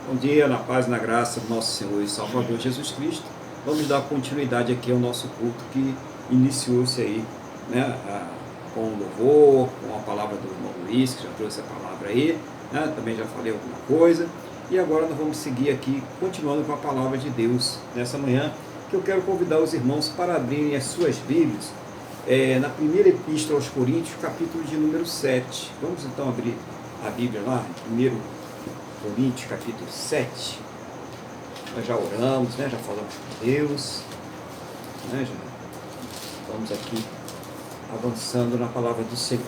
Bom dia, na paz e na graça do nosso Senhor e Salvador Jesus Cristo. Vamos dar continuidade aqui ao nosso culto que iniciou-se aí, né, com o louvor, com a palavra do irmão Luiz, que já trouxe a palavra aí, né, também já falei alguma coisa. E agora nós vamos seguir aqui, continuando com a palavra de Deus nessa manhã, que eu quero convidar os irmãos para abrirem as suas Bíblias, na primeira epístola aos Coríntios, capítulo de número 7. Vamos então abrir a Bíblia lá, em 1 Coríntios, capítulo 7. Nós já oramos, né? Já falamos com Deus, né? Já vamos aqui avançando na palavra do Senhor.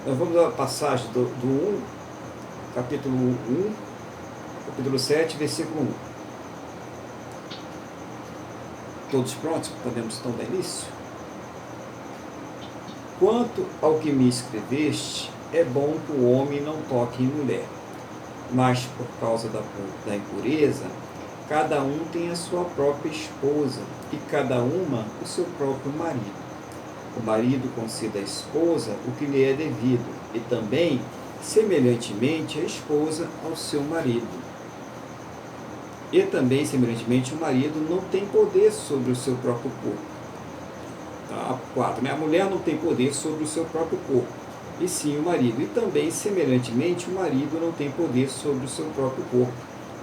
Nós vamos à passagem do 1, capítulo 1, capítulo 7, versículo 1. Todos prontos? Podemos então dar início? Quanto ao que me escreveste, é bom que o homem não toque em mulher, mas por causa da impureza, cada um tem a sua própria esposa, e cada uma o seu próprio marido. O marido conceda à esposa o que lhe é devido, e também, semelhantemente, a esposa ao seu marido. E também, semelhantemente, o marido não tem poder sobre o seu próprio corpo. 4. A mulher não tem poder sobre o seu próprio corpo, e sim o marido. E também, semelhantemente, o marido não tem poder sobre o seu próprio corpo,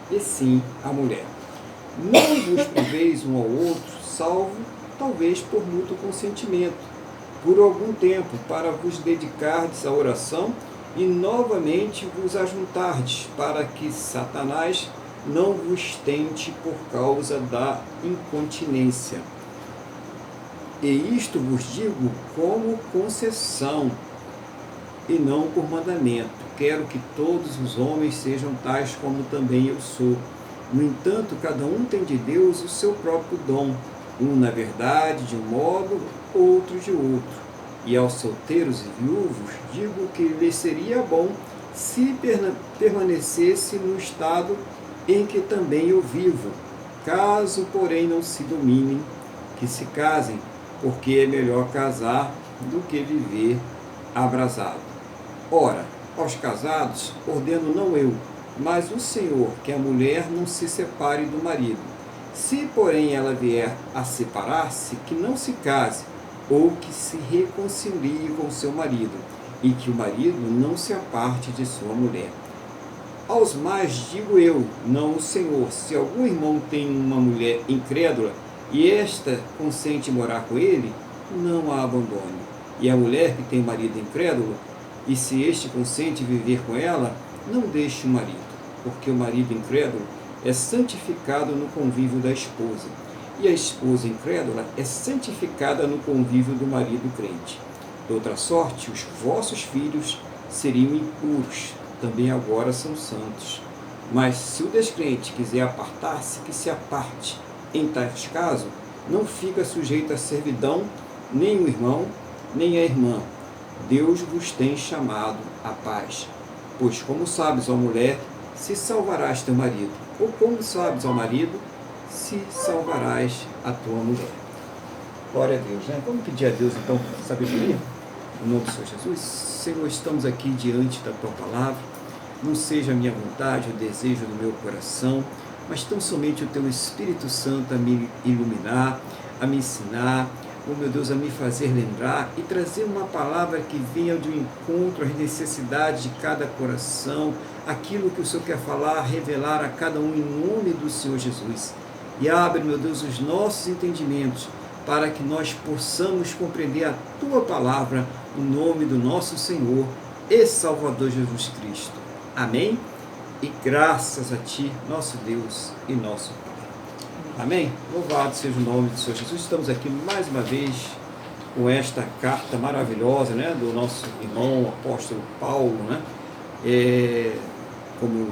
e sim a mulher. Não vos priveis um ao outro, salvo, talvez, por mútuo consentimento, por algum tempo, para vos dedicardes à oração e novamente vos ajuntardes, para que Satanás não vos tente por causa da incontinência. E isto vos digo como concessão, e não por mandamento. Quero que todos os homens sejam tais como também eu sou. No entanto, cada um tem de Deus o seu próprio dom, um na verdade de um modo, outro de outro. E aos solteiros e viúvos digo que lhes seria bom se permanecesse no estado em que também eu vivo. Caso, porém, não se dominem, que se casem, porque é melhor casar do que viver abrasado. Ora, aos casados ordeno não eu, mas o Senhor, que a mulher não se separe do marido. Se, porém, ela vier a separar-se, que não se case, ou que se reconcilie com seu marido, e que o marido não se aparte de sua mulher. Aos mais digo eu, não o Senhor, se algum irmão tem uma mulher incrédula, e esta consente morar com ele, não a abandone. E a mulher que tem marido incrédulo, e se este consente viver com ela, não deixe o marido, porque o marido incrédulo é santificado no convívio da esposa, e a esposa incrédula é santificada no convívio do marido crente. De outra sorte, os vossos filhos seriam impuros, também agora são santos. Mas se o descrente quiser apartar-se, que se aparte. Em tais casos, não fica sujeito à servidão nem o irmão, nem a irmã. Deus vos tem chamado à paz. Pois como sabes, ó mulher, se salvarás teu marido, ou como sabes, ó marido, se salvarás a tua mulher. Glória a Deus, né? Vamos pedir a Deus, então, sabedoria, no nome do Senhor Jesus. Senhor, estamos aqui diante da tua palavra. Não seja a minha vontade, o desejo do meu coração, mas tão somente o teu Espírito Santo a me iluminar, a me ensinar, oh meu Deus, a me fazer lembrar e trazer uma palavra que venha de encontro às necessidades de cada coração, aquilo que o Senhor quer falar, revelar a cada um em nome do Senhor Jesus. E abre, meu Deus, os nossos entendimentos para que nós possamos compreender a tua palavra em nome do nosso Senhor e Salvador Jesus Cristo. Amém? E graças a Ti, nosso Deus e nosso Pai. Amém? Louvado seja o nome do Senhor Jesus. Estamos aqui mais uma vez com esta carta maravilhosa, né, do nosso irmão apóstolo Paulo, né? Como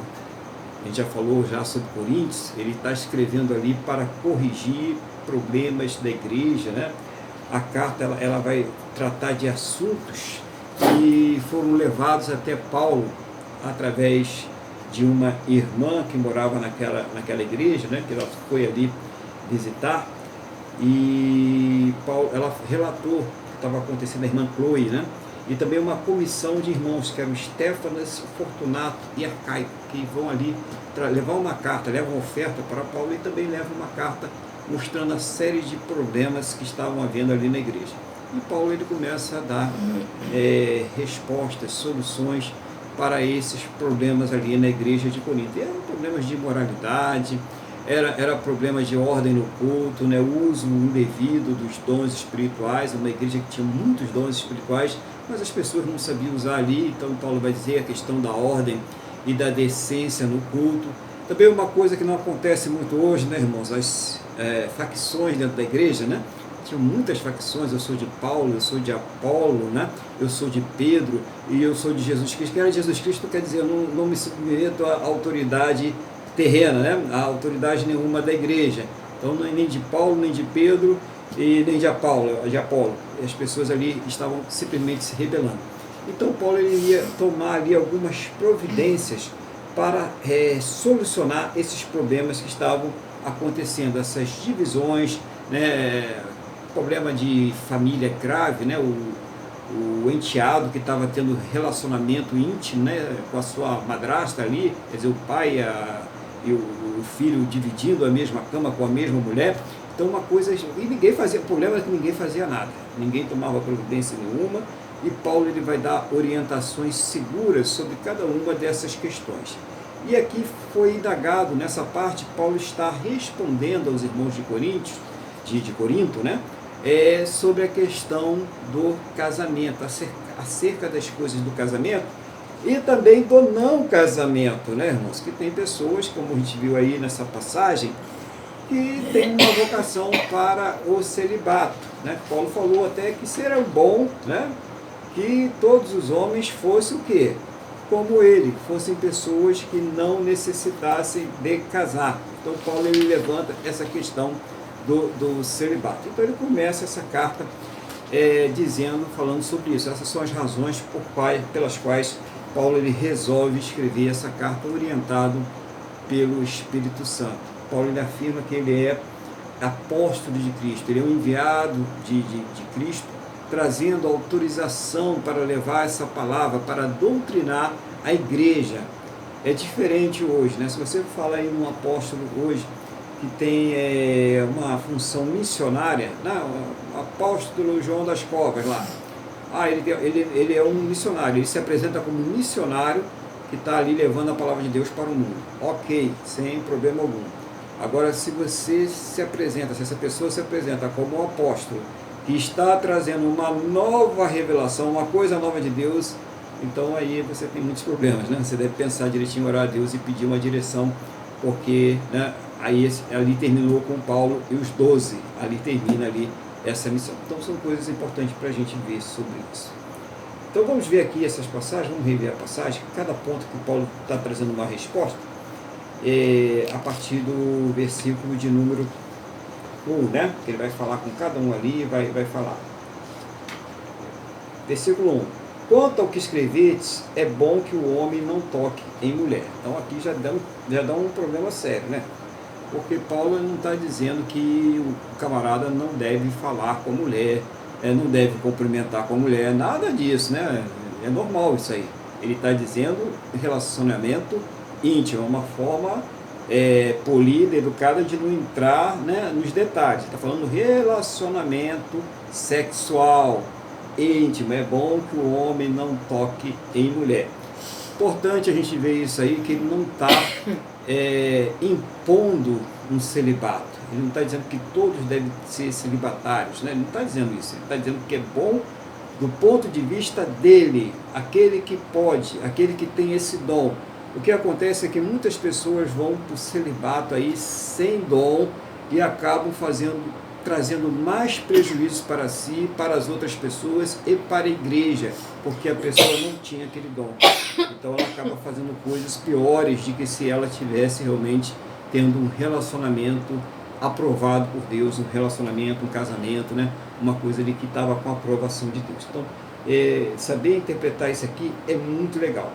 a gente já falou já sobre Coríntios, ele está escrevendo ali para corrigir problemas da igreja, né? A carta ela vai tratar de assuntos que foram levados até Paulo através de uma irmã que morava naquela igreja, né, que ela foi ali visitar, e Paulo, ela relatou que estava acontecendo, a irmã Chloe, né? E também uma comissão de irmãos, que eram Stefanas, Fortunato e Arcaico, que vão ali levar uma carta, levam uma oferta para Paulo e também levam uma carta mostrando a série de problemas que estavam havendo ali na igreja. E Paulo ele começa a dar respostas, soluções para esses problemas ali na igreja de Corinto. E eram problemas de moralidade, era problemas de ordem no culto, né, o uso indevido dos dons espirituais, uma igreja que tinha muitos dons espirituais, mas as pessoas não sabiam usar ali. Então Paulo vai dizer a questão da ordem e da decência no culto. Também uma coisa que não acontece muito hoje, né, irmãos, as facções dentro da igreja, né? Tinham muitas facções, eu sou de Paulo, eu sou de Apolo, né? Eu sou de Pedro e eu sou de Jesus Cristo. Quem era Jesus Cristo quer dizer, eu não me submeto à autoridade terrena, né? A autoridade nenhuma da igreja. Então nem de Paulo, nem de Pedro e nem de Apolo. As pessoas ali estavam simplesmente se rebelando. Então Paulo ele ia tomar ali algumas providências para solucionar esses problemas que estavam acontecendo, essas divisões, né? Problema de família grave, né? O enteado que estava tendo relacionamento íntimo, né, com a sua madrasta ali, quer dizer, o pai e o filho dividindo a mesma cama com a mesma mulher. Então uma coisa, e ninguém fazia, o problema é que ninguém fazia nada, ninguém tomava providência nenhuma, e Paulo ele vai dar orientações seguras sobre cada uma dessas questões. E aqui foi indagado, nessa parte, Paulo está respondendo aos irmãos de Corinto, né, sobre a questão do casamento, acerca das coisas do casamento e também do não casamento, né, irmãos? Que tem pessoas, como a gente viu aí nessa passagem, que tem uma vocação para o celibato, né? Paulo falou até que seria bom, né, que todos os homens fossem o quê? Como ele, fossem pessoas que não necessitassem de casar. Então Paulo ele levanta essa questão do celibato. Então ele começa essa carta falando sobre isso. Essas são as razões pelas quais Paulo ele resolve escrever essa carta orientado pelo Espírito Santo. Paulo ele afirma que ele é apóstolo de Cristo, ele é um enviado de Cristo, trazendo autorização para levar essa palavra, para doutrinar a igreja. É diferente hoje, né? Se você fala em um apóstolo hoje, que tem uma função missionária, o apóstolo João das Covas lá, ele é um missionário, ele se apresenta como missionário que está ali levando a palavra de Deus para o mundo, ok, sem problema algum. Agora, se essa pessoa se apresenta como um apóstolo, que está trazendo uma nova revelação, uma coisa nova de Deus, então aí você tem muitos problemas, né? Você deve pensar direitinho, orar a Deus e pedir uma direção, porque, né, aí ali terminou com Paulo e os 12, ali termina ali essa missão. Então são coisas importantes para a gente ver sobre isso. Então vamos ver aqui essas passagens, vamos rever a passagem, cada ponto que Paulo está trazendo uma resposta, a partir do versículo de número 1, né? Que ele vai falar com cada um ali, vai falar. Versículo 1. Quanto ao que escrevetes, é bom que o homem não toque em mulher. Então aqui já dá um problema sério, né? Porque Paulo não está dizendo que o camarada não deve falar com a mulher, não deve cumprimentar com a mulher, nada disso, né? É normal isso aí. Ele está dizendo relacionamento íntimo, uma forma polida, educada de não entrar, né, nos detalhes. Está falando relacionamento sexual íntimo. É bom que o homem não toque em mulher. Importante a gente ver isso aí, que ele não está impondo um celibato. Ele não está dizendo que todos devem ser celibatários, né? Ele não está dizendo isso. Ele está dizendo que é bom do ponto de vista dele, aquele que pode, aquele que tem esse dom. O que acontece é que muitas pessoas vão para o celibato aí sem dom e acabam trazendo mais prejuízos para si, para as outras pessoas e para a igreja, porque a pessoa não tinha aquele dom. Então ela acaba fazendo coisas piores de que se ela tivesse realmente tendo um relacionamento aprovado por Deus, um relacionamento, um casamento, né? Uma coisa ali que estava com a aprovação de Deus. Então, saber interpretar isso aqui é muito legal.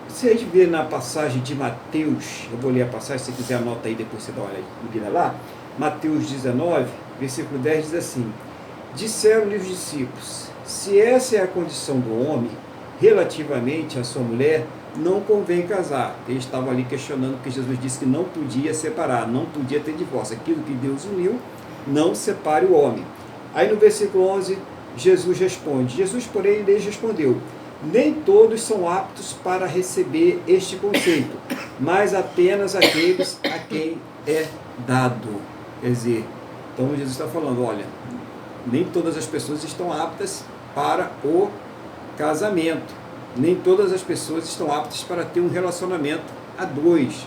Se a gente vê na passagem de Mateus, eu vou ler a passagem, se você quiser anota aí, depois você dá uma olhada lá, Mateus 19, versículo 10 diz assim: Disseram-lhe os discípulos: se essa é a condição do homem, relativamente à sua mulher, não convém casar. Eles estavam ali questionando, porque Jesus disse que não podia separar, não podia ter divórcio. Aquilo que Deus uniu, não separe o homem. Aí no versículo 11, Jesus responde. Jesus, porém, lhes respondeu: nem todos são aptos para receber este conceito, mas apenas aqueles a quem é dado. Quer dizer, então Jesus está falando, olha, nem todas as pessoas estão aptas para o casamento. Nem todas as pessoas estão aptas para ter um relacionamento a dois.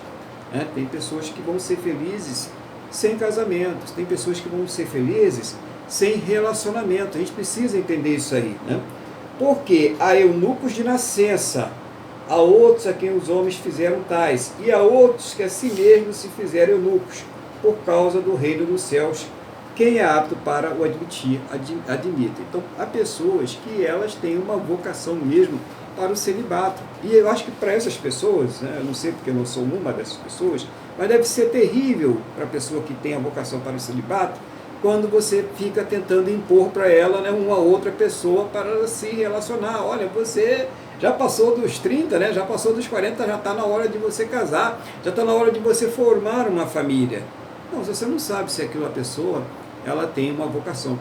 Né? Tem pessoas que vão ser felizes sem casamento, tem pessoas que vão ser felizes sem relacionamento. A gente precisa entender isso aí. Né? Porque há eunucos de nascença, há outros a quem os homens fizeram tais, e há outros que a si mesmos se fizeram eunucos, por causa do reino dos céus. Quem é apto para o admitir, admita. Então, há pessoas que elas têm uma vocação mesmo para o celibato. E eu acho que para essas pessoas, né, eu não sei porque eu não sou uma dessas pessoas, mas deve ser terrível para a pessoa que tem a vocação para o celibato, quando você fica tentando impor para ela, né, uma outra pessoa para se relacionar. Olha, você já passou dos 30, né, já passou dos 40, já está na hora de você casar, já está na hora de você formar uma família. Não, você não sabe se aquela pessoa ela tem uma vocação.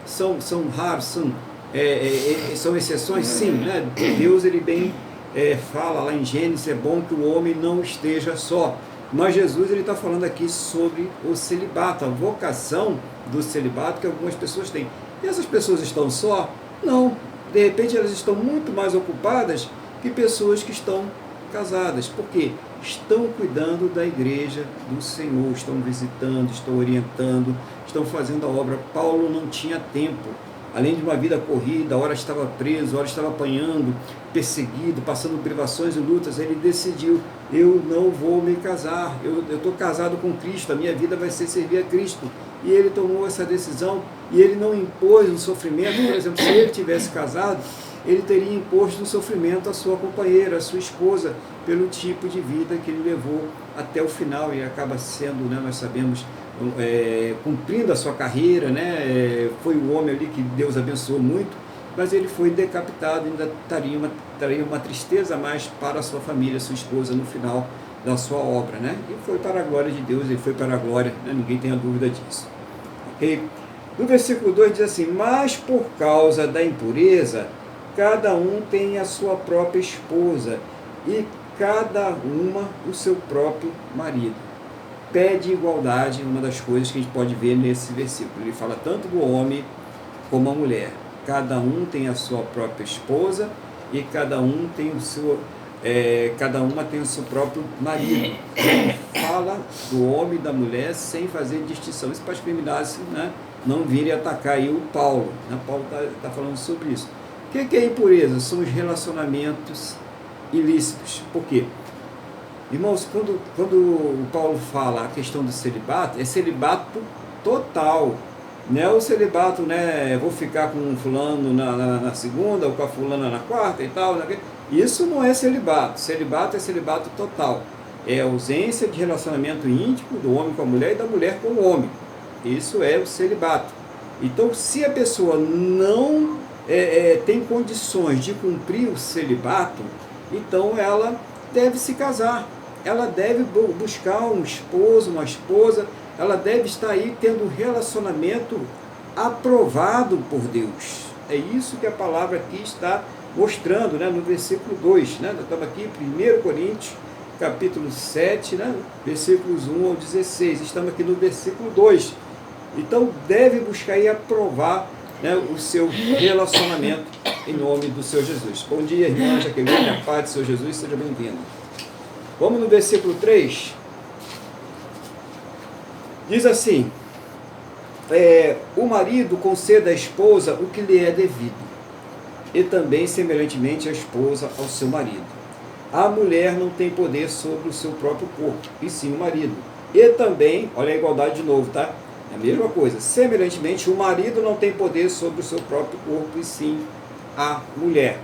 São raros, são exceções? Sim, né? Deus ele bem fala lá em Gênesis, é bom que o homem não esteja só. Mas Jesus ele está falando aqui sobre o celibato, a vocação do celibato que algumas pessoas têm. E essas pessoas estão só? Não. De repente elas estão muito mais ocupadas que pessoas que estão casadas. Por quê? Estão cuidando da igreja do Senhor, estão visitando, estão orientando, estão fazendo a obra. Paulo não tinha tempo. Além de uma vida corrida, ora estava preso, ora estava apanhando, perseguido, passando privações e lutas, ele decidiu, eu não vou me casar, eu estou casado com Cristo, a minha vida vai ser servir a Cristo. E ele tomou essa decisão e ele não impôs um sofrimento. Por exemplo, se ele tivesse casado, ele teria imposto um sofrimento à sua companheira, à sua esposa, pelo tipo de vida que ele levou até o final e acaba sendo, né, nós sabemos, cumprindo a sua carreira, né, foi o homem ali que Deus abençoou muito, mas ele foi decapitado, ainda traria uma tristeza a mais para a sua família, sua esposa, no final da sua obra, né, e foi para a glória de Deus, ele foi para a glória, né, ninguém tenha dúvida disso. Okay? No versículo 2 diz assim, mas por causa da impureza, cada um tem a sua própria esposa, e cada uma o seu próprio marido. Pede igualdade, uma das coisas que a gente pode ver nesse versículo. Ele fala tanto do homem como a mulher. Cada um tem a sua própria esposa e cada um tem o seu, cada uma tem o seu próprio marido. Ele fala do homem e da mulher sem fazer distinção. Isso para os criminosos, né, não virem atacar aí o Paulo. Né? Paulo está falando sobre isso. O que é impureza? São os relacionamentos ilícitos. Por quê? Irmãos, quando o Paulo fala a questão do celibato, é celibato total. Não é o celibato, né? Vou ficar com um fulano na segunda, ou com a fulana na quarta e tal. Isso não é celibato. Celibato é celibato total. É a ausência de relacionamento íntimo do homem com a mulher e da mulher com o homem. Isso é o celibato. Então, se a pessoa não tem condições de cumprir o celibato, então ela deve se casar, ela deve buscar um esposo, uma esposa, ela deve estar aí tendo um relacionamento aprovado por Deus. É isso que a palavra aqui está mostrando, né, no versículo 2. Né? Nós estamos aqui em 1 Coríntios, capítulo 7, né, versículos 1 ao 16. Estamos aqui no versículo 2. Então, deve buscar e aprovar, né, o seu relacionamento em nome do Senhor Jesus. Bom dia, irmã Jaqueline, a paz do Senhor Jesus, seja bem-vindo. Vamos no versículo 3. Diz assim, o marido conceda à esposa o que lhe é devido, e também, semelhantemente, a esposa ao seu marido. A mulher não tem poder sobre o seu próprio corpo, e sim o marido. E também, olha a igualdade de novo, tá? É a mesma coisa. Semelhantemente, o marido não tem poder sobre o seu próprio corpo, e sim a mulher.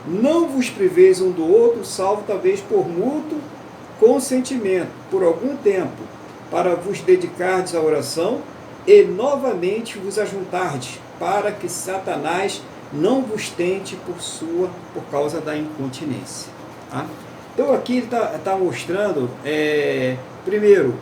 Não vos priveis um do outro, salvo talvez por mútuo consentimento, por algum tempo, para vos dedicardes à oração e novamente vos ajuntardes, para que Satanás não vos tente por causa da incontinência. Tá? Então aqui ele está mostrando, primeiro,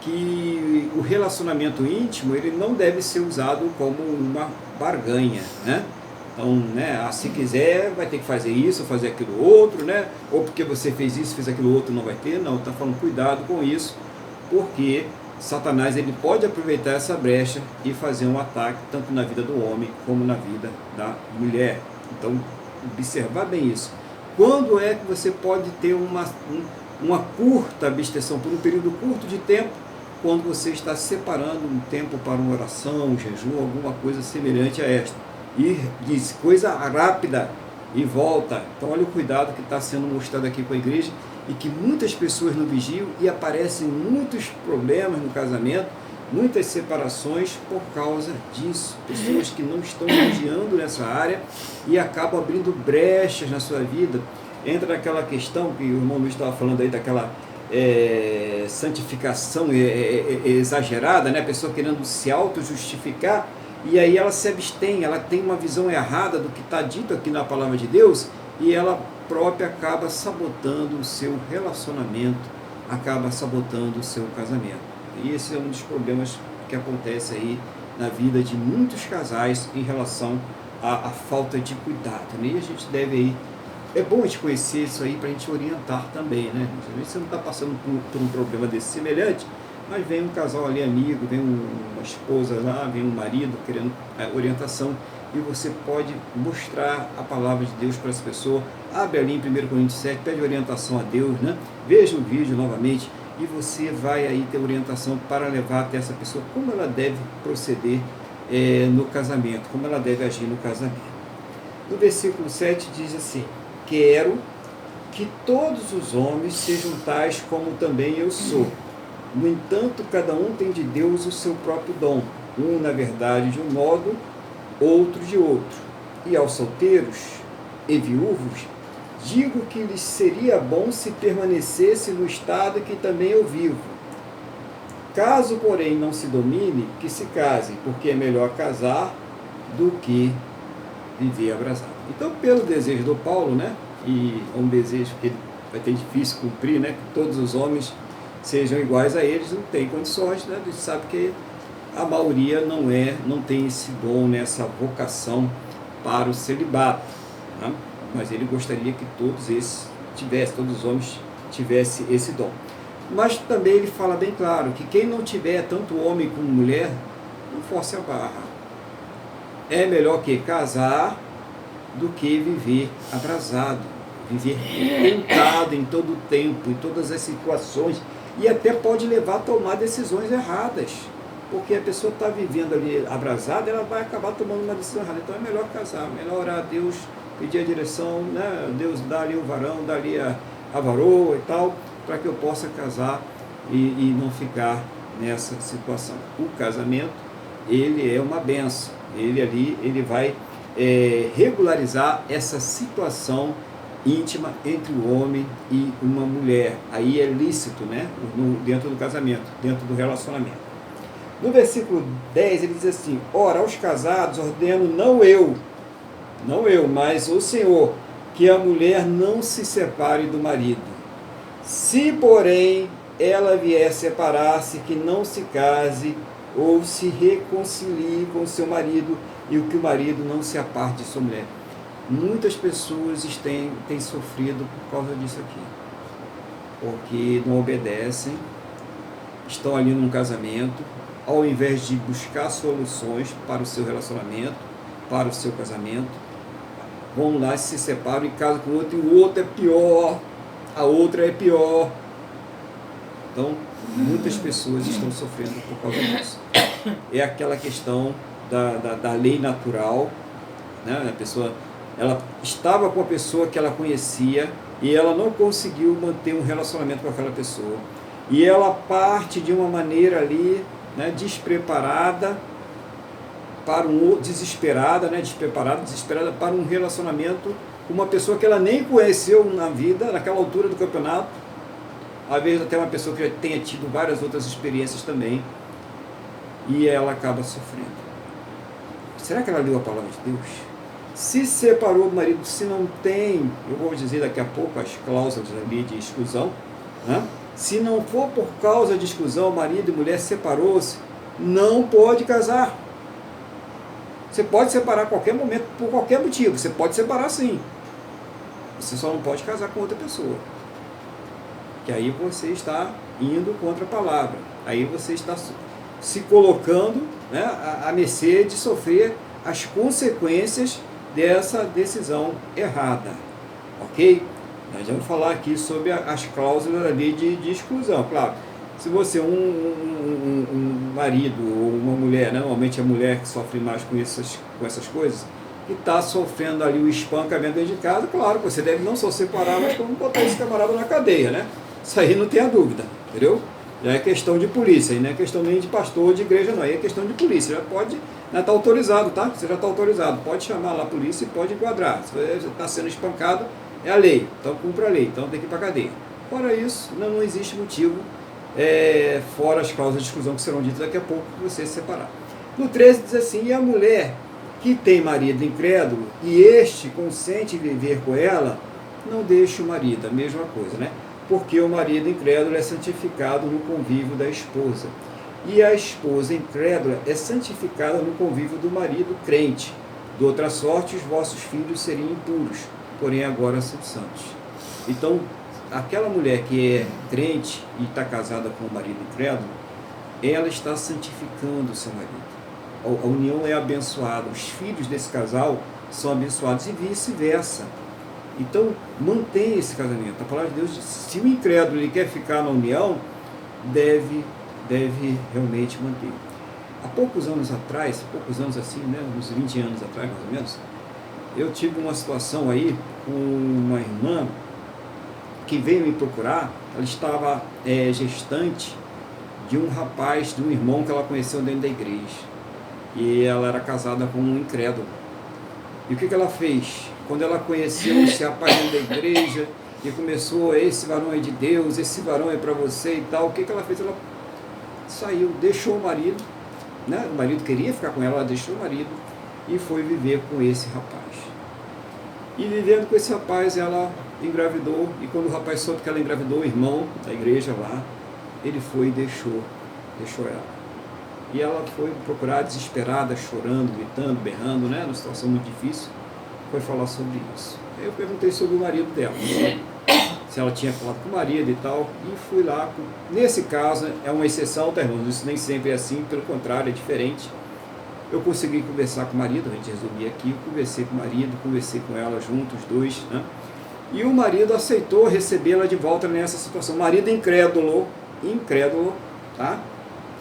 que o relacionamento íntimo ele não deve ser usado como uma barganha, né? Então, né, se quiser, vai ter que fazer isso, fazer aquilo outro, né? Ou porque você fez isso, fez aquilo outro, não vai ter. Não, está falando cuidado com isso, porque Satanás ele pode aproveitar essa brecha e fazer um ataque tanto na vida do homem como na vida da mulher. Então, observar bem isso. Quando é que você pode ter uma curta abstenção, por um período curto de tempo, quando você está separando um tempo para uma oração, um jejum, alguma coisa semelhante a esta. E diz coisa rápida e volta. Então olha o cuidado que está sendo mostrado aqui com a igreja e que muitas pessoas não vigiam e aparecem muitos problemas no casamento, muitas separações por causa disso. Pessoas que não estão vigiando nessa área e acabam abrindo brechas na sua vida. Entra naquela questão que o irmão Luiz estava falando aí, daquela santificação exagerada, né? A pessoa querendo se auto-justificar, e aí ela se abstém, ela tem uma visão errada do que está dito aqui na palavra de Deus, e ela própria acaba sabotando o seu relacionamento, acaba sabotando o seu casamento. E esse é um dos problemas que acontece aí na vida de muitos casais em relação à falta de cuidado, né? E a gente deve aí, é bom a gente conhecer isso aí para a gente orientar também, né? Às vezes você não está passando por um problema desse semelhante, mas vem um casal ali amigo, vem uma esposa lá, vem um marido querendo orientação, e você pode mostrar a palavra de Deus para essa pessoa. Abre ali em 1 Coríntios 7, pede orientação a Deus, né? Veja o vídeo novamente e você vai aí ter orientação para levar até essa pessoa como ela deve proceder no casamento, como ela deve agir no casamento. No versículo 7 diz assim: quero que todos os homens sejam tais como também eu sou. No entanto, cada um tem de Deus o seu próprio dom, um, na verdade, de um modo, outro de outro. E aos solteiros e viúvos, digo que lhes seria bom se permanecesse no estado que também eu vivo. Caso, porém, não se domine, que se casem, porque é melhor casar do que viver abrasado. Então, pelo desejo do Paulo, né, e um desejo que ele vai ter difícil cumprir, né, que todos os homens sejam iguais a eles, não tem condições, né? A gente sabe que a maioria não tem esse dom, essa vocação para o celibato, né? Mas ele gostaria que todos os homens tivessem esse dom. Mas também ele fala bem claro que quem não tiver, tanto homem como mulher, não force a barra. É melhor que casar do que viver abrasado, viver tentado em todo o tempo, em todas as situações, e até pode levar a tomar decisões erradas, porque a pessoa está vivendo ali abrasada, ela vai acabar tomando uma decisão errada. Então é melhor casar, melhor orar a Deus, pedir a direção, né? Deus dá ali o varão, dá ali a varoa e tal, para que eu possa casar e não ficar nessa situação. O casamento, ele é uma benção, ele vai regularizar essa situação íntima entre o homem e uma mulher. Aí é lícito, né? Dentro do casamento, dentro do relacionamento. No versículo 10 ele diz assim: ora, aos casados ordeno não eu, mas o Senhor, que a mulher não se separe do marido. Se, porém, ela vier separar-se, que não se case ou se reconcilie com seu marido, e o que o marido não se aparte de sua mulher. Muitas pessoas têm sofrido por causa disso aqui, porque não obedecem, estão ali num casamento, ao invés de buscar soluções para o seu relacionamento, para o seu casamento, vão lá, se separam e casam com o outro, e o outro é pior, a outra é pior. Então, muitas pessoas estão sofrendo por causa disso. É aquela questão da lei natural, né? A pessoa, ela estava com a pessoa que ela conhecia e ela não conseguiu manter um relacionamento com aquela pessoa. E ela parte de uma maneira ali, né, despreparada para um relacionamento com uma pessoa que ela nem conheceu na vida, naquela altura do campeonato. Às vezes até uma pessoa que já tenha tido várias outras experiências também, e ela acaba sofrendo. Será que ela leu a palavra de Deus? Se separou do marido, se não tem, eu vou dizer daqui a pouco as cláusulas ali de exclusão, né? Se não for por causa de exclusão, marido e mulher separou-se, não pode casar. Você pode separar a qualquer momento, por qualquer motivo, você pode separar sim. Você só não pode casar com outra pessoa. Que aí você está indo contra a palavra. Aí você está se colocando, né, à mercê de sofrer as consequências dessa decisão errada. Ok? Nós vamos falar aqui sobre as cláusulas ali de exclusão. Claro, se você um marido ou uma mulher, né, normalmente é a mulher que sofre mais com essas coisas, e está sofrendo ali o espancamento dentro de casa, claro, você deve não só separar, mas como botar esse camarada na cadeia, né? Isso aí não tem a dúvida, entendeu? Já é questão de polícia, aí não é questão nem de pastor de igreja, não, aí é questão de polícia, já pode, né, tá autorizado, tá? Você já está autorizado, pode chamar lá a polícia e pode enquadrar. Se você está sendo espancado, é a lei, então cumpra a lei, então tem que ir para a cadeia. Fora isso, não existe motivo, fora as causas de exclusão que serão ditas daqui a pouco, que você se separar. No 13 diz assim, e a mulher que tem marido incrédulo, e este consente em viver com ela, não deixe o marido, a mesma coisa, né? Porque o marido incrédulo é santificado no convívio da esposa, e a esposa incrédula é santificada no convívio do marido crente. De outra sorte, os vossos filhos seriam impuros, porém agora são santos. Então, aquela mulher que é crente e está casada com o marido incrédulo, ela está santificando o seu marido. A união é abençoada, os filhos desse casal são abençoados e vice-versa. Então, mantenha esse casamento. A palavra de Deus diz, se o incrédulo ele quer ficar na união, deve realmente manter. Há poucos anos atrás, poucos anos assim, né, uns 20 anos atrás mais ou menos, eu tive uma situação aí com uma irmã que veio me procurar. Ela estava gestante de um rapaz, de um irmão que ela conheceu dentro da igreja. E ela era casada com um incrédulo. E o que ela fez? Quando ela conheceu esse rapaz dentro da igreja e começou, esse varão é de Deus, esse varão é para você e tal, o que ela fez? Ela saiu, deixou o marido, né? O marido queria ficar com ela deixou o marido e foi viver com esse rapaz. E vivendo com esse rapaz, ela engravidou, e quando o rapaz soube que ela engravidou, o irmão da igreja lá, ele foi e deixou ela. E ela foi procurar desesperada, chorando, gritando, berrando, né? Numa situação muito difícil, foi falar sobre isso. Aí eu perguntei sobre o marido dela, se ela tinha falado com o marido e tal, e fui lá. Nesse caso, é uma exceção, tá, irmãos? Isso nem sempre é assim, pelo contrário, é diferente. Eu consegui conversar com o marido, a gente resolvia aqui, conversei com o marido, conversei com ela juntos, os dois, né? E o marido aceitou recebê-la de volta nessa situação. O marido incrédulo, tá?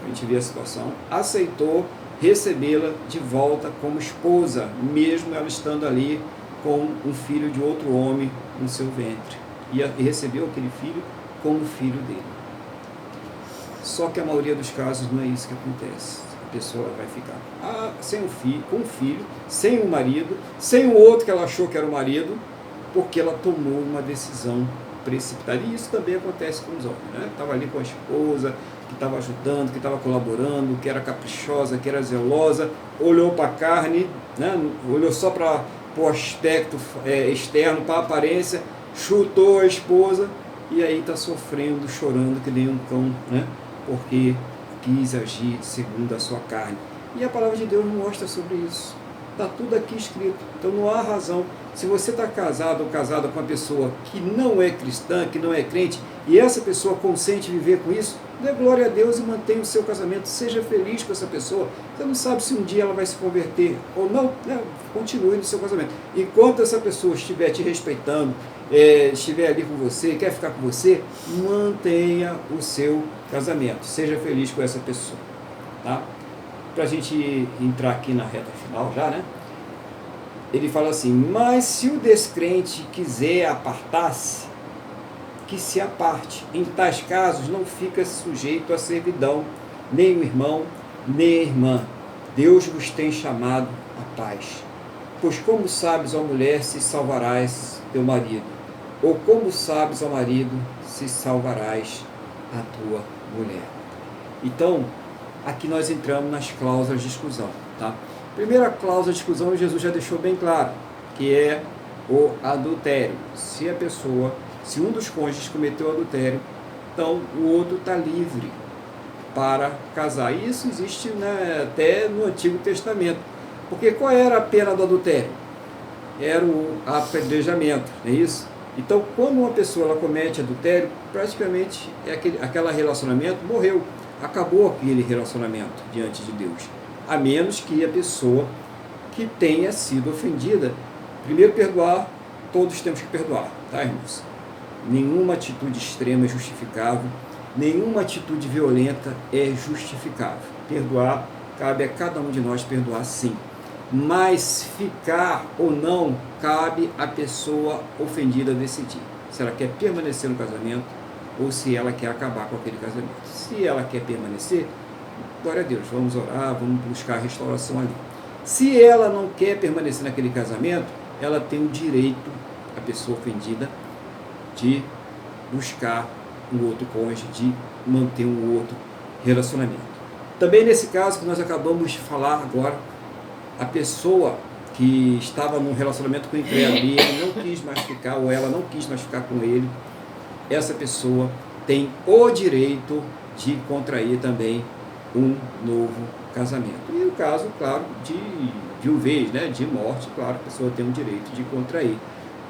A gente vê a situação, aceitou recebê-la de volta como esposa, mesmo ela estando ali com um filho de outro homem no seu ventre. E recebeu aquele filho como filho dele. Só que a maioria dos casos não é isso que acontece. A pessoa vai ficar sem um filho, com um filho, sem um marido, sem o outro que ela achou que era o marido, porque ela tomou uma decisão precipitada. E isso também acontece com os homens, né? Estava ali com a esposa, que estava ajudando, que estava colaborando, que era caprichosa, que era zelosa, olhou para a carne, né? Olhou só para o aspecto externo, para a aparência, chutou a esposa e aí está sofrendo, chorando que nem um cão, né? Porque quis agir segundo a sua carne. E a palavra de Deus mostra sobre isso. Está tudo aqui escrito. Então não há razão. Se você está casado ou casada com uma pessoa que não é cristã, que não é crente, e essa pessoa consente viver com isso, dê glória a Deus e mantenha o seu casamento. Seja feliz com essa pessoa. Você não sabe se um dia ela vai se converter ou não, né? Continue no seu casamento. Enquanto essa pessoa estiver te respeitando, estiver ali com você, quer ficar com você, mantenha o seu casamento. Seja feliz com essa pessoa. Tá? Para a gente entrar aqui na reta final já, né? Ele fala assim, mas se o descrente quiser apartar-se, que se aparte. Em tais casos não fica sujeito à servidão, nem o irmão, nem a irmã. Deus vos tem chamado à paz. Pois como sabes, ó mulher, se salvarás teu marido? Ou como sabes, ó marido, se salvarás a tua mulher? Então, aqui nós entramos nas cláusulas de exclusão, tá? Primeira cláusula de exclusão, Jesus já deixou bem claro, que é o adultério. Se um dos cônjuges cometeu adultério, então o outro está livre para casar. E isso existe, né, até no Antigo Testamento. Porque qual era a pena do adultério? Era o apedrejamento, não é isso? Então, quando uma pessoa ela comete adultério, praticamente aquele relacionamento morreu. Acabou aquele relacionamento diante de Deus. A menos que a pessoa que tenha sido ofendida, primeiro perdoar, todos temos que perdoar, tá, irmãos? Nenhuma atitude extrema é justificável, nenhuma atitude violenta é justificável. Perdoar, cabe a cada um de nós perdoar, sim. Mas ficar ou não, cabe à pessoa ofendida decidir se ela quer permanecer no casamento ou se ela quer acabar com aquele casamento. Se ela quer permanecer, glória a Deus, vamos orar, vamos buscar a restauração ali. Se ela não quer permanecer naquele casamento, ela tem o direito, a pessoa ofendida, de buscar um outro cônjuge, de manter um outro relacionamento. Também nesse caso que nós acabamos de falar agora, a pessoa que estava num relacionamento com o incrédulo e ele não quis mais ficar, ou ela não quis mais ficar com ele, essa pessoa tem o direito de contrair também um novo casamento. E o caso, claro, de viuvez, né, de morte, claro, a pessoa tem o direito de contrair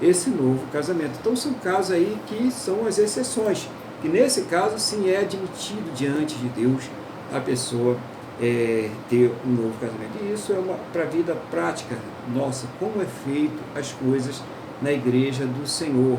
esse novo casamento. Então são casos aí que são as exceções, que nesse caso sim é admitido diante de Deus a pessoa ter um novo casamento. E isso é para a vida prática nossa, como é feito as coisas na igreja do Senhor.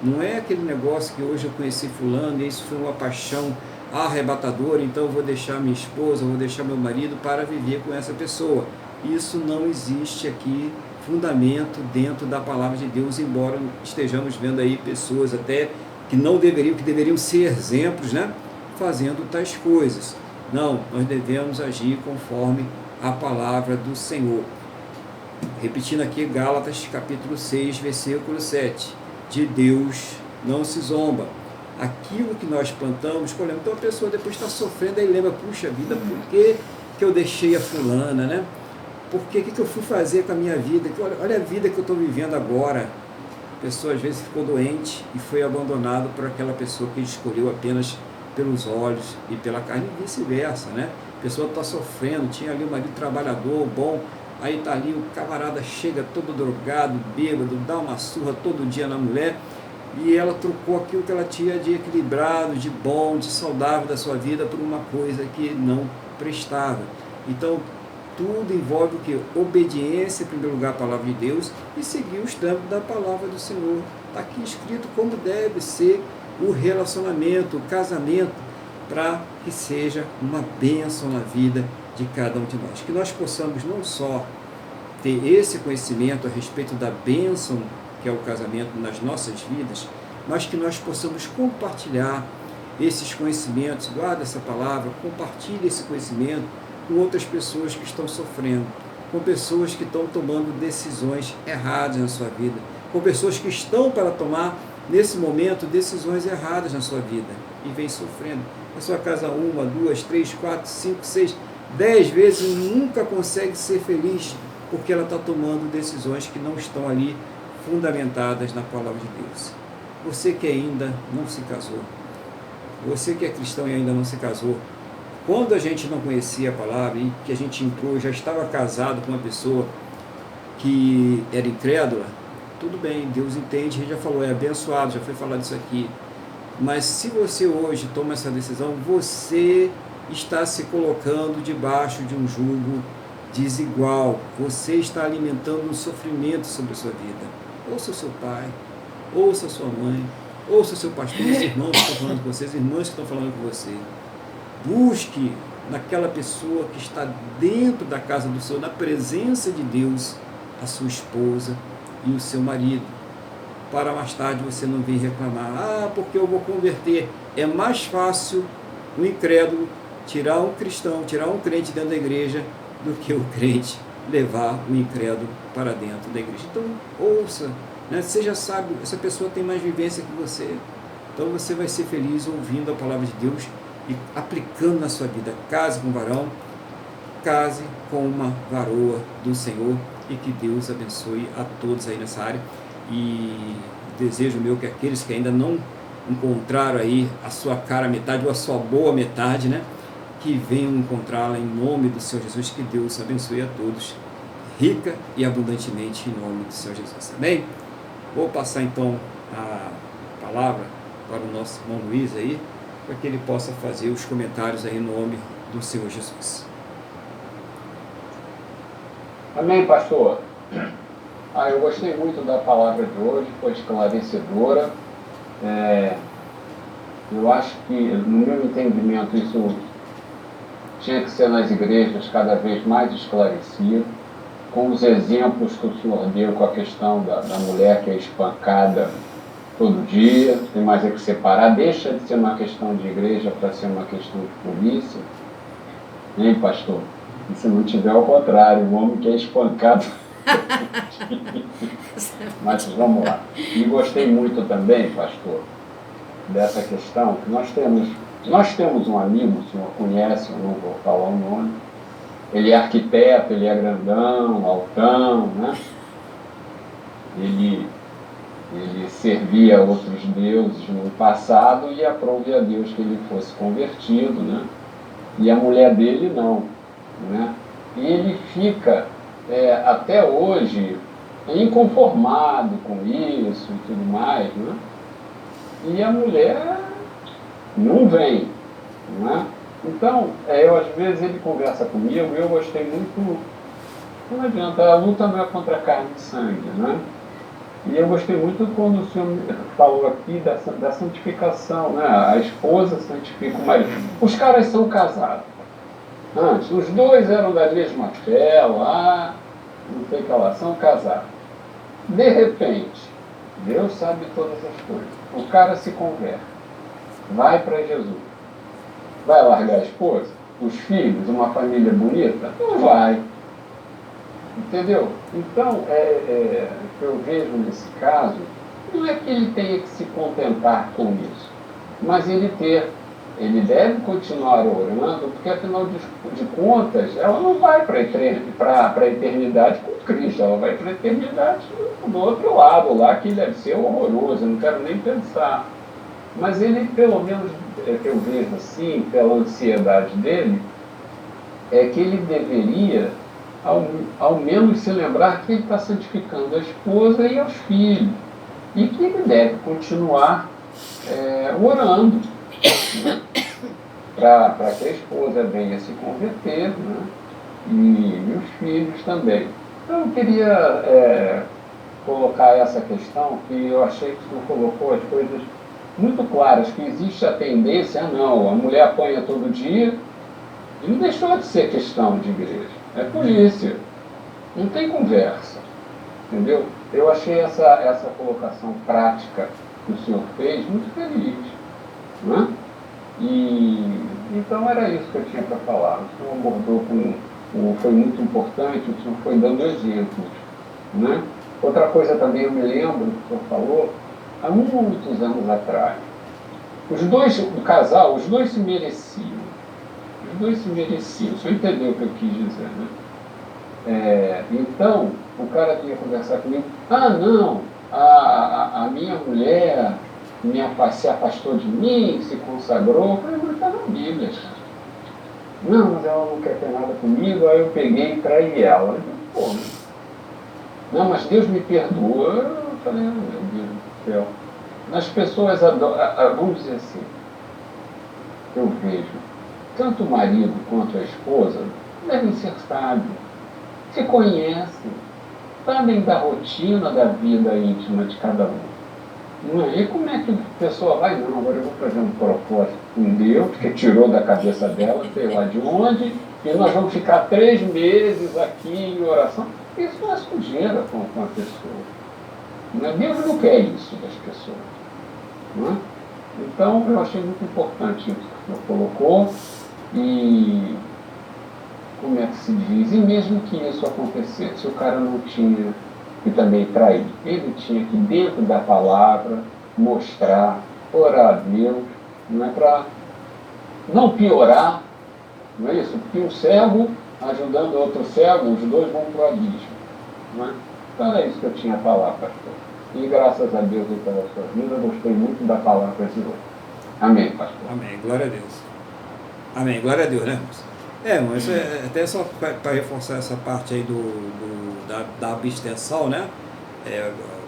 Não é aquele negócio que hoje eu conheci fulano e isso foi uma paixão arrebatadora, então eu vou deixar minha esposa, vou deixar meu marido para viver com essa pessoa. Isso não existe aqui fundamento dentro da palavra de Deus, embora estejamos vendo aí pessoas até que não deveriam, que deveriam ser exemplos, né, fazendo tais coisas. Não, nós devemos agir conforme a palavra do Senhor. Repetindo aqui Gálatas capítulo 6, versículo 7. De Deus não se zomba. Aquilo que nós plantamos, colhemos. Então a pessoa depois está sofrendo e lembra, puxa vida, por que eu deixei a fulana, né? Por que eu fui fazer com a minha vida? Olha a vida que eu estou vivendo agora. A pessoa às vezes ficou doente e foi abandonado por aquela pessoa que escolheu apenas pelos olhos e pela carne e vice-versa, né? A pessoa está sofrendo, tinha ali um marido trabalhador, bom, aí está ali, o camarada chega todo drogado, bêbado, dá uma surra todo dia na mulher e ela trocou aquilo que ela tinha de equilibrado, de bom, de saudável da sua vida por uma coisa que não prestava. Então, tudo envolve o que? Obediência, em primeiro lugar, à palavra de Deus e seguir os trâmites da palavra do Senhor. Está aqui escrito como deve ser o relacionamento, o casamento, para que seja uma bênção na vida de cada um de nós. Que nós possamos não só ter esse conhecimento a respeito da bênção que é o casamento nas nossas vidas, mas que nós possamos compartilhar esses conhecimentos, guarda essa palavra, compartilhe esse conhecimento com outras pessoas que estão sofrendo, com pessoas que estão tomando decisões erradas na sua vida, com pessoas que estão para tomar, nesse momento, decisões erradas na sua vida e vem sofrendo. A sua casa 1, 2, 3, 4, 5, 6, 10 vezes e nunca consegue ser feliz porque ela está tomando decisões que não estão ali fundamentadas na palavra de Deus. Você que ainda não se casou, você que é cristão e ainda não se casou, quando a gente não conhecia a palavra e que a gente entrou, já estava casado com uma pessoa que era incrédula, tudo bem, Deus entende, a gente já falou, é abençoado, já foi falado isso aqui. Mas se você hoje toma essa decisão, você está se colocando debaixo de um jugo desigual. Você está alimentando um sofrimento sobre a sua vida. Ouça o seu pai, ouça a sua mãe, ouça o seu pastor, os irmãos que estão falando com vocês, irmãs que estão falando com você. Busque naquela pessoa que está dentro da casa do Senhor, na presença de Deus, a sua esposa e o seu marido, para mais tarde você não vir reclamar, porque eu vou converter. É mais fácil o incrédulo tirar um cristão, tirar um crente dentro da igreja, do que o crente levar o incrédulo para dentro da igreja. Então, ouça, né? Você já sabe, essa pessoa tem mais vivência que você, então você vai ser feliz ouvindo a palavra de Deus e aplicando na sua vida. Case com um varão, case com uma varoa do Senhor e que Deus abençoe a todos aí nessa área. E desejo meu que aqueles que ainda não encontraram aí a sua cara metade ou a sua boa metade, né, que venham encontrá-la em nome do Senhor Jesus, que Deus abençoe a todos rica e abundantemente em nome do Senhor Jesus. Amém? Vou passar então a palavra para o nosso irmão Luiz aí, para que ele possa fazer os comentários aí em nome do Senhor Jesus. Amém, pastor. Eu gostei muito da palavra de hoje, foi esclarecedora. Eu acho que, no meu entendimento, isso tinha que ser nas igrejas cada vez mais esclarecido, com os exemplos que o senhor deu com a questão da mulher que é espancada todo dia, tem mais é que separar, deixa de ser uma questão de igreja para ser uma questão de polícia. Hein, pastor? E se não tiver ao contrário, o homem que é espancado. Mas vamos lá. E gostei muito também, pastor, dessa questão que nós temos um amigo, o senhor conhece, eu não vou falar o nome, ele é arquiteto, ele é grandão, altão, né? Ele servia a outros deuses no passado e aprove a Deus que ele fosse convertido, né? E a mulher dele não, né? E ele fica até hoje inconformado com isso e tudo mais, né? E a mulher não vem, né? Então, às vezes ele conversa comigo e eu gostei muito. Não adianta, a luta não é contra carne e sangue, né? E eu gostei muito quando o senhor falou aqui da santificação, né? A esposa santifica o marido. Os caras são casados. Antes, os dois eram da mesma fé lá, não sei o que lá, são casados. De repente, Deus sabe todas as coisas. O cara se converte, vai para Jesus. Vai largar a esposa, os filhos, uma família bonita? Não vai. Entendeu? Então, o que eu vejo nesse caso, não é que ele tenha que se contentar com isso, mas ele deve continuar orando, porque afinal de contas, ela não vai para a eternidade com Cristo, ela vai para a eternidade do outro lado lá, que deve ser horroroso, eu não quero nem pensar. Mas ele, pelo menos, que eu vejo assim, pela ansiedade dele, é que ele deveria ao menos se lembrar que ele está santificando a esposa e os filhos, e que ele deve continuar orando, né, para que a esposa venha se converter, né, e os filhos também. Então eu queria colocar essa questão, que eu achei que o senhor colocou as coisas muito claras, que existe a tendência, não, a mulher apanha todo dia, e não deixou de ser questão de igreja. É polícia. Não tem conversa. Entendeu? Eu achei essa colocação prática que o senhor fez muito feliz. Né? E então era isso que eu tinha para falar. O senhor abordou foi muito importante, o senhor foi dando exemplos. Né? Outra coisa também eu me lembro que o senhor falou, há muitos anos atrás. O casal, os dois se mereciam. Os dois se mereciam. O senhor entendeu o que eu quis dizer, né? Então, o cara vinha conversar comigo. Não, a minha mulher se afastou de mim, se consagrou. Eu falei, mas está na Bíblia. Não, mas ela não quer ter nada comigo. Aí eu peguei e traí ela. Eu falei, não, mas Deus me perdoa. Eu falei, meu Deus do céu. As pessoas adoram, vamos dizer assim, eu vejo, tanto o marido quanto a esposa devem ser sábios, se conhecem, sabem da rotina da vida íntima de cada um. Não é? E como é que a pessoa vai? Não, agora eu vou fazer um propósito com Deus, que tirou da cabeça dela, sei lá de onde, e nós vamos ficar 3 meses aqui em oração. Isso não é sujeira com a pessoa. Não é? Deus não quer isso das pessoas. Não é? Então, eu achei muito importante isso que o senhor colocou. E como é que se diz? E mesmo que isso acontecesse, o cara não tinha que também trair. Ele tinha que, dentro da palavra, mostrar, orar a Deus, não é para não piorar, não é isso? Porque o cego ajudando outro cego, os dois vão para o abismo. Não é? Então é isso que eu tinha a falar, pastor. E graças a Deus aí pela sua vida, eu gostei muito da palavra de hoje. Amém, pastor. Amém, glória a Deus. Amém, glória a Deus, né, irmãos? Mas até só para reforçar essa parte aí da abstenção, né?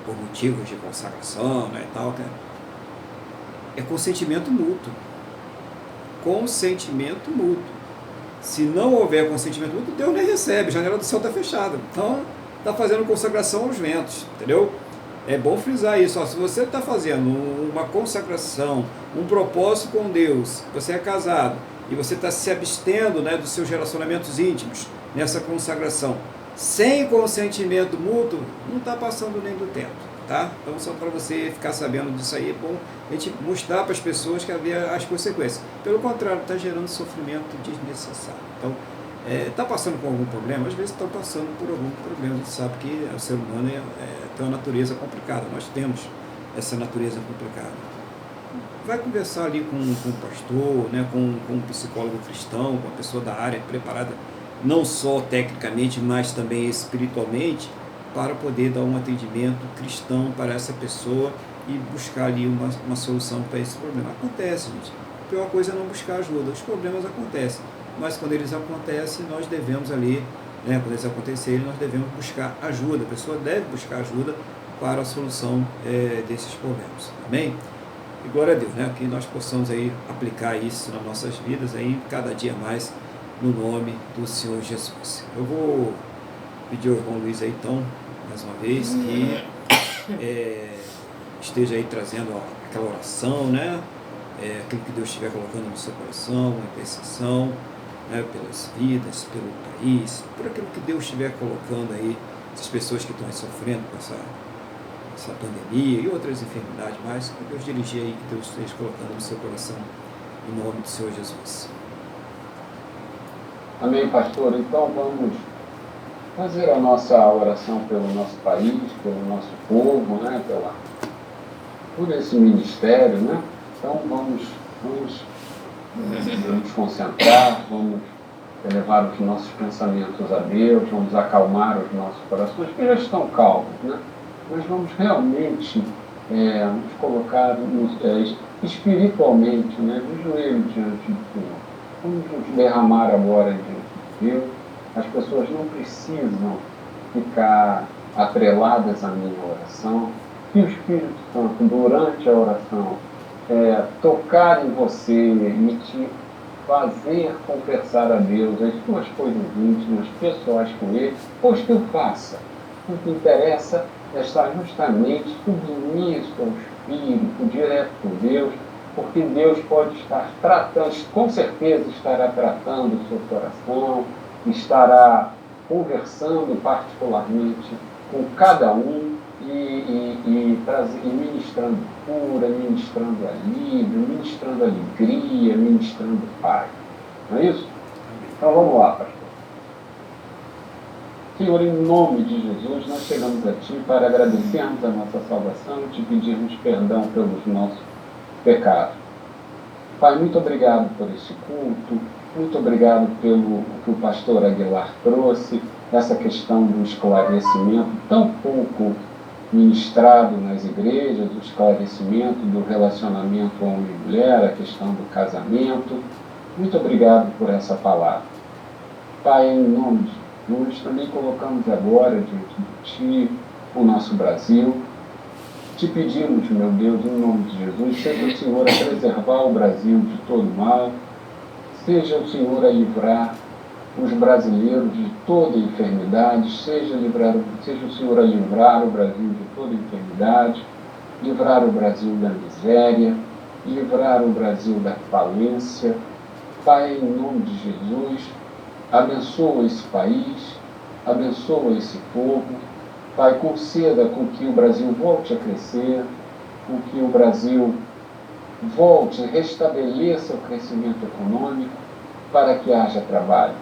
Por motivos de consagração, né, e tal, né? É consentimento mútuo. Consentimento mútuo. Se não houver consentimento mútuo, Deus nem recebe, a janela do céu está fechada. Então, está fazendo consagração aos ventos, entendeu? É bom frisar isso. Ó, se você está fazendo uma consagração, um propósito com Deus, você é casado e você está se abstendo, né, dos seus relacionamentos íntimos nessa consagração, sem consentimento mútuo, não está passando nem do tempo, tá? Então, só para você ficar sabendo disso aí, é bom a gente mostrar para as pessoas que havia as consequências. Pelo contrário, está gerando sofrimento desnecessário. Então, está passando por algum problema? Às vezes estão passando por algum problema. A gente sabe que o ser humano tem uma natureza complicada. Nós temos essa natureza complicada. Vai conversar ali com um pastor, né, com um psicólogo cristão, com uma pessoa da área preparada, não só tecnicamente, mas também espiritualmente, para poder dar um atendimento cristão para essa pessoa e buscar ali uma solução para esse problema. Acontece, gente. A pior coisa é não buscar ajuda. Os problemas acontecem, mas quando eles acontecem, nós devemos ali, né, quando eles acontecerem, nós devemos buscar ajuda. A pessoa deve buscar ajuda para a solução desses problemas. Amém? E glória a Deus, né, que nós possamos aí aplicar isso nas nossas vidas aí, cada dia mais, no nome do Senhor Jesus. Eu vou pedir ao irmão Luiz aí, então, mais uma vez, que esteja aí trazendo aquela oração, né, aquilo que Deus estiver colocando no seu coração, uma intercessão, né, pelas vidas, pelo país, por aquilo que Deus estiver colocando aí, essas pessoas que estão aí sofrendo com essa pandemia e outras enfermidades mais, que Deus dirigir aí, que Deus esteja colocando no seu coração, em nome do Senhor Jesus. Amém, pastor. Então vamos fazer a nossa oração pelo nosso país, pelo nosso povo, né, por esse ministério, né? Então vamos concentrar, vamos elevar os nossos pensamentos a Deus, vamos acalmar os nossos corações, que já estão calmos, né? Mas vamos realmente nos colocar espiritualmente, né, de joelho diante do Senhor. Vamos nos derramar agora diante de Deus. As pessoas não precisam ficar atreladas à minha oração. Que o Espírito Santo, durante a oração, tocar em você e te fazer confessar a Deus as suas coisas íntimas, pessoais com Ele, pois que eu faça. O que interessa é estar justamente submisso ao Espírito, direto com Deus, porque Deus pode estar tratando, com certeza estará tratando o seu coração, estará conversando particularmente com cada um e ministrando cura, ministrando alívio, ministrando alegria, ministrando paz. Não é isso? Então vamos lá, pastor. Senhor, em nome de Jesus, nós chegamos a Ti para agradecermos a nossa salvação e Te pedirmos perdão pelos nossos pecados. Pai, muito obrigado por esse culto, muito obrigado pelo que o pastor Aguilar trouxe, essa questão do esclarecimento tão pouco ministrado nas igrejas, o esclarecimento do relacionamento homem e mulher, a questão do casamento. Muito obrigado por essa palavra. Pai, em nome de Jesus, também colocamos agora diante de Ti o nosso Brasil. Te pedimos, meu Deus, em nome de Jesus, seja o Senhor a preservar o Brasil de todo mal, seja o Senhor a livrar os brasileiros de toda enfermidade, seja o Senhor a livrar o Brasil de toda enfermidade, livrar o Brasil da miséria, livrar o Brasil da falência. Pai, em nome de Jesus, abençoa esse país, abençoa esse povo. Pai, conceda com que o Brasil volte a crescer, com que o Brasil volte, restabeleça o crescimento econômico, para que haja trabalho.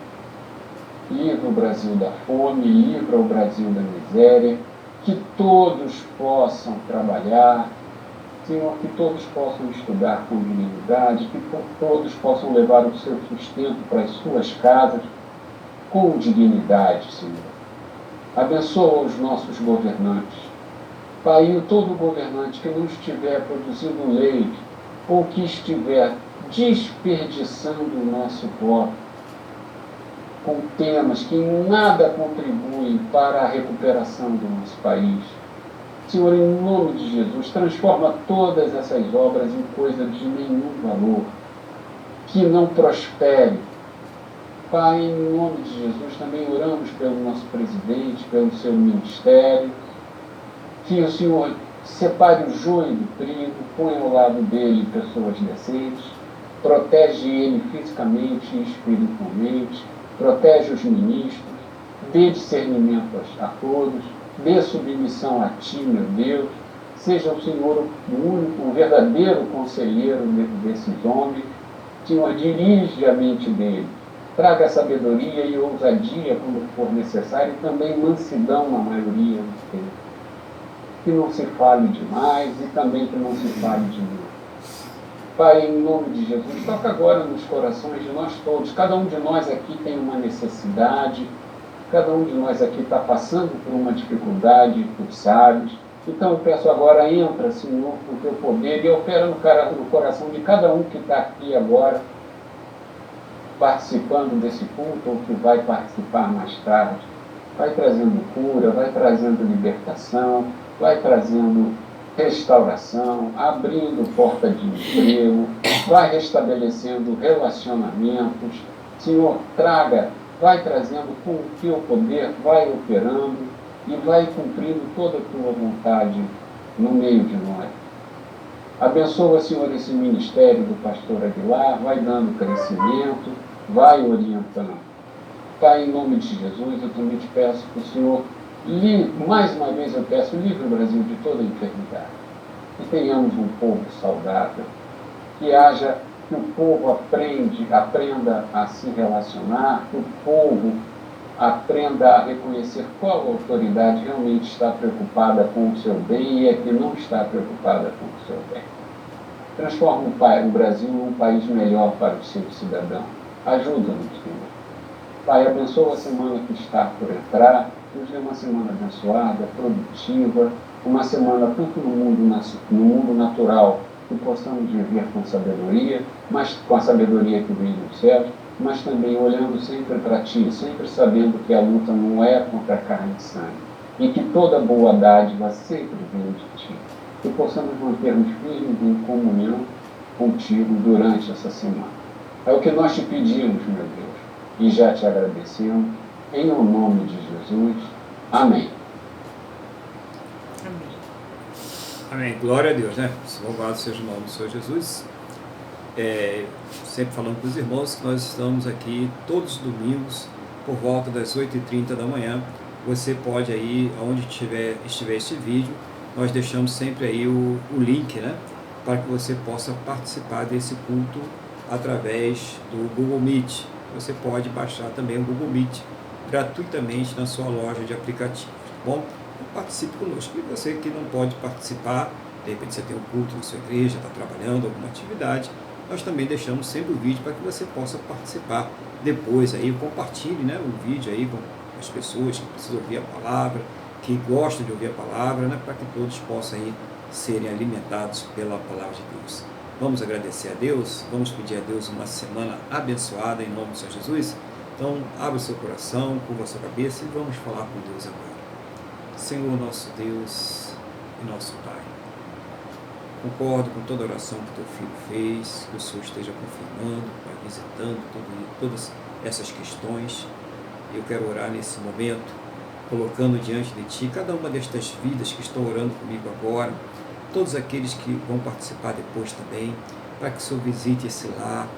Livra o Brasil da fome, livra o Brasil da miséria, que todos possam trabalhar, Senhor, que todos possam estudar com dignidade, que todos possam levar o seu sustento para as suas casas, com dignidade, Senhor. Abençoa os nossos governantes. Pai, todo governante que não estiver produzindo lei ou que estiver desperdiçando o nosso voto com temas que em nada contribuem para a recuperação do nosso país. Senhor, em nome de Jesus, transforma todas essas obras em coisa de nenhum valor, que não prospere. Pai, em nome de Jesus, também oramos pelo nosso presidente, pelo seu ministério, que o Senhor separe o joio do trigo, põe ao lado dele pessoas decentes, protege ele fisicamente e espiritualmente, protege os ministros, dê discernimento a todos, dê submissão a Ti, meu Deus, seja o Senhor o único, o verdadeiro conselheiro desses homens. Senhor, dirige a mente dele, traga sabedoria e ousadia quando for necessário e também mansidão na maioria dos tempos. Que não se fale demais e também que não se fale de mim. Pai, em nome de Jesus, toca agora nos corações de nós todos. Cada um de nós aqui tem uma necessidade, cada um de nós aqui está passando por uma dificuldade, tu sabes. Então eu peço agora, entra, Senhor, com o teu poder e opera no coração de cada um que está aqui agora, participando desse culto ou que vai participar mais tarde. Vai trazendo cura, vai trazendo libertação, vai trazendo restauração, abrindo porta de emprego, vai restabelecendo relacionamentos. Senhor, vai trazendo com o teu poder, vai operando e vai cumprindo toda a tua vontade no meio de nós. Abençoa, Senhor, esse ministério do pastor Aguilar, vai dando crescimento, vai orientando. Pai, em nome de Jesus, eu também te peço que o Senhor, mais uma vez eu peço, livre o Brasil de toda enfermidade. Que tenhamos um povo saudável, que o povo aprenda a se relacionar, que o povo aprenda a reconhecer qual autoridade realmente está preocupada com o seu bem e a que não está preocupada com o seu bem. Transforma o Brasil num país melhor para os seus cidadãos. Ajuda-nos, Senhor. Pai, abençoa a semana que está por entrar, nos dê uma semana abençoada, produtiva, uma semana tanto no mundo natural, que possamos viver com sabedoria, mas com a sabedoria que vem dos céus, mas também olhando sempre para Ti, sempre sabendo que a luta não é contra a carne e sangue, e que toda boa dádiva sempre vem de Ti. Que possamos manter-nos firmes em comunhão contigo durante essa semana. É o que nós te pedimos, meu Deus, e já te agradecemos, em o nome de Jesus. Amém. Amém. Glória a Deus, né? Louvado seja o nome do Senhor Jesus. Sempre falando com os irmãos que nós estamos aqui todos os domingos, por volta das 8h30 da manhã. Você pode aí, onde estiver este vídeo, nós deixamos sempre aí o link, né? Para que você possa participar desse culto através do Google Meet. Você pode baixar também o Google Meet gratuitamente na sua loja de aplicativos, tá bom? Participe conosco. E você que não pode participar, de repente você tem um culto na sua igreja, está trabalhando, alguma atividade, nós também deixamos sempre o vídeo para que você possa participar depois aí, compartilhe, né, o vídeo aí com as pessoas que precisam ouvir a palavra, que gostam de ouvir a palavra, né, para que todos possam aí serem alimentados pela palavra de Deus. Vamos agradecer a Deus, vamos pedir a Deus uma semana abençoada em nome do Senhor Jesus. Então, abra o seu coração, curva a sua cabeça e vamos falar com Deus agora. Senhor, nosso Deus e nosso Pai, concordo com toda a oração que teu filho fez, que o Senhor esteja confirmando, Pai, visitando todas essas questões. Eu quero orar nesse momento, colocando diante de Ti cada uma destas vidas que estão orando comigo agora, todos aqueles que vão participar depois também, para que o Senhor visite esse lar,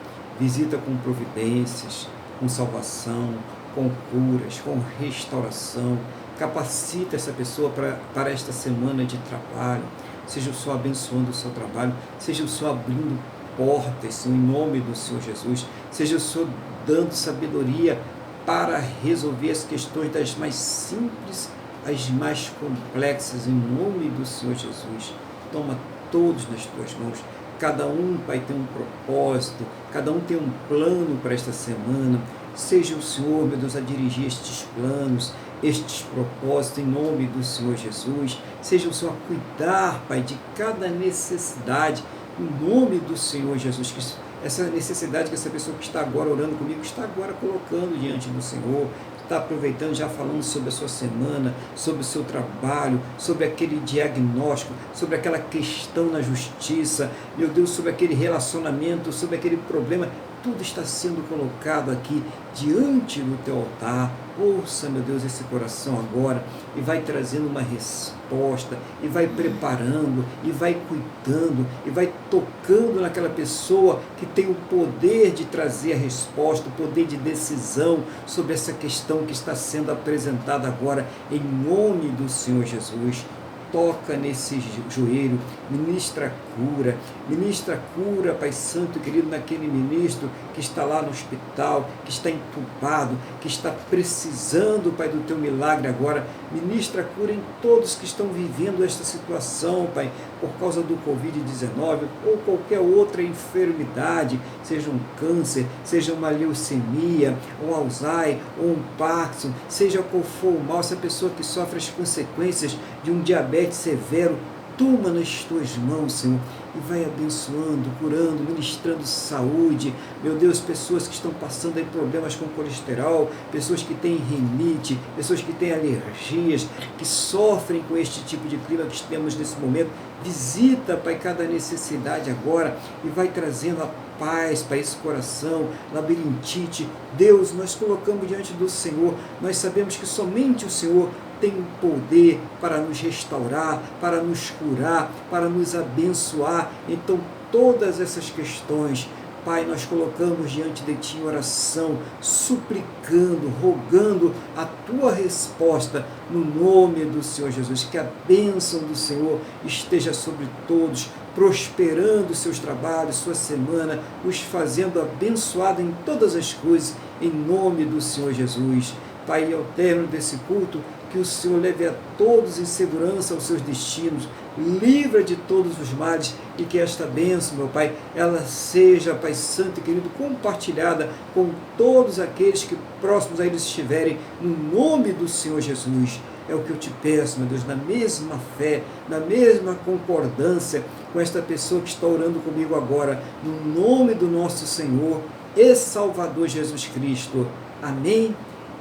visita com providências, com salvação, com curas, com restauração. Capacita essa pessoa para esta semana de trabalho. Seja o Senhor abençoando o seu trabalho, seja o Senhor abrindo portas, Senhor, em nome do Senhor Jesus. Seja o Senhor dando sabedoria para resolver as questões das mais simples às mais complexas, em nome do Senhor Jesus. Toma todos nas tuas mãos. Cada um, Pai, tem um propósito, cada um tem um plano para esta semana. Seja o Senhor, meu Deus, a dirigir estes planos, estes propósitos, em nome do Senhor Jesus. Seja o Senhor a cuidar, Pai, de cada necessidade, em nome do Senhor Jesus Cristo. Essa necessidade que essa pessoa que está agora orando comigo, está agora colocando diante do Senhor, está aproveitando, já falando sobre a sua semana, sobre o seu trabalho, sobre aquele diagnóstico, sobre aquela questão na justiça, meu Deus, sobre aquele relacionamento, sobre aquele problema. Tudo está sendo colocado aqui diante do teu altar. Ouça, meu Deus, esse coração agora e vai trazendo uma resposta, e vai preparando, e vai cuidando, e vai tocando naquela pessoa que tem o poder de trazer a resposta, o poder de decisão sobre essa questão que está sendo apresentada agora, em nome do Senhor Jesus. Toca nesse joelho, ministra cura, Pai Santo e querido, naquele ministro que está lá no hospital, que está entubado, que está precisando, Pai, do teu milagre agora. Ministra cura em todos que estão vivendo esta situação, Pai, por causa do Covid-19 ou qualquer outra enfermidade, seja um câncer, seja uma leucemia, um Alzheimer, ou um Parkinson, seja qual for o mal, essa pessoa que sofre as consequências de um diabetes severo, toma nas tuas mãos, Senhor, e vai abençoando, curando, ministrando saúde. Meu Deus, pessoas que estão passando aí problemas com colesterol, pessoas que têm rinite, pessoas que têm alergias, que sofrem com este tipo de clima que temos nesse momento. Visita, Pai, cada necessidade agora e vai trazendo a paz para esse coração, labirintite. Deus, nós colocamos diante do Senhor, nós sabemos que somente o Senhor tem o poder para nos restaurar, para nos curar, para nos abençoar. Então, todas essas questões, Pai, nós colocamos diante de Ti em oração, suplicando, rogando a Tua resposta no nome do Senhor Jesus. Que a bênção do Senhor esteja sobre todos, prosperando seus trabalhos, sua semana, os fazendo abençoado em todas as coisas, em nome do Senhor Jesus. Pai, ao término desse culto, que o Senhor leve a todos em segurança aos seus destinos, livra de todos os males, e que esta bênção, meu Pai, ela seja, Pai Santo e querido, compartilhada com todos aqueles que próximos a eles estiverem, no nome do Senhor Jesus. É o que eu te peço, meu Deus, na mesma fé, na mesma concordância com esta pessoa que está orando comigo agora, no nome do nosso Senhor e Salvador Jesus Cristo. Amém?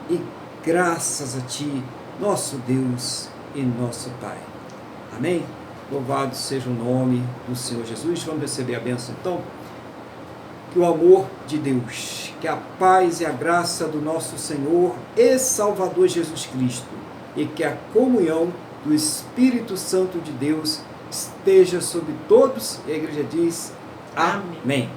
E graças a Ti, nosso Deus e nosso Pai. Amém? Louvado seja o nome do Senhor Jesus. Vamos receber a bênção então? Que o amor de Deus, que a paz e a graça do nosso Senhor e Salvador Jesus Cristo, e que a comunhão do Espírito Santo de Deus esteja sobre todos, e a igreja diz amém.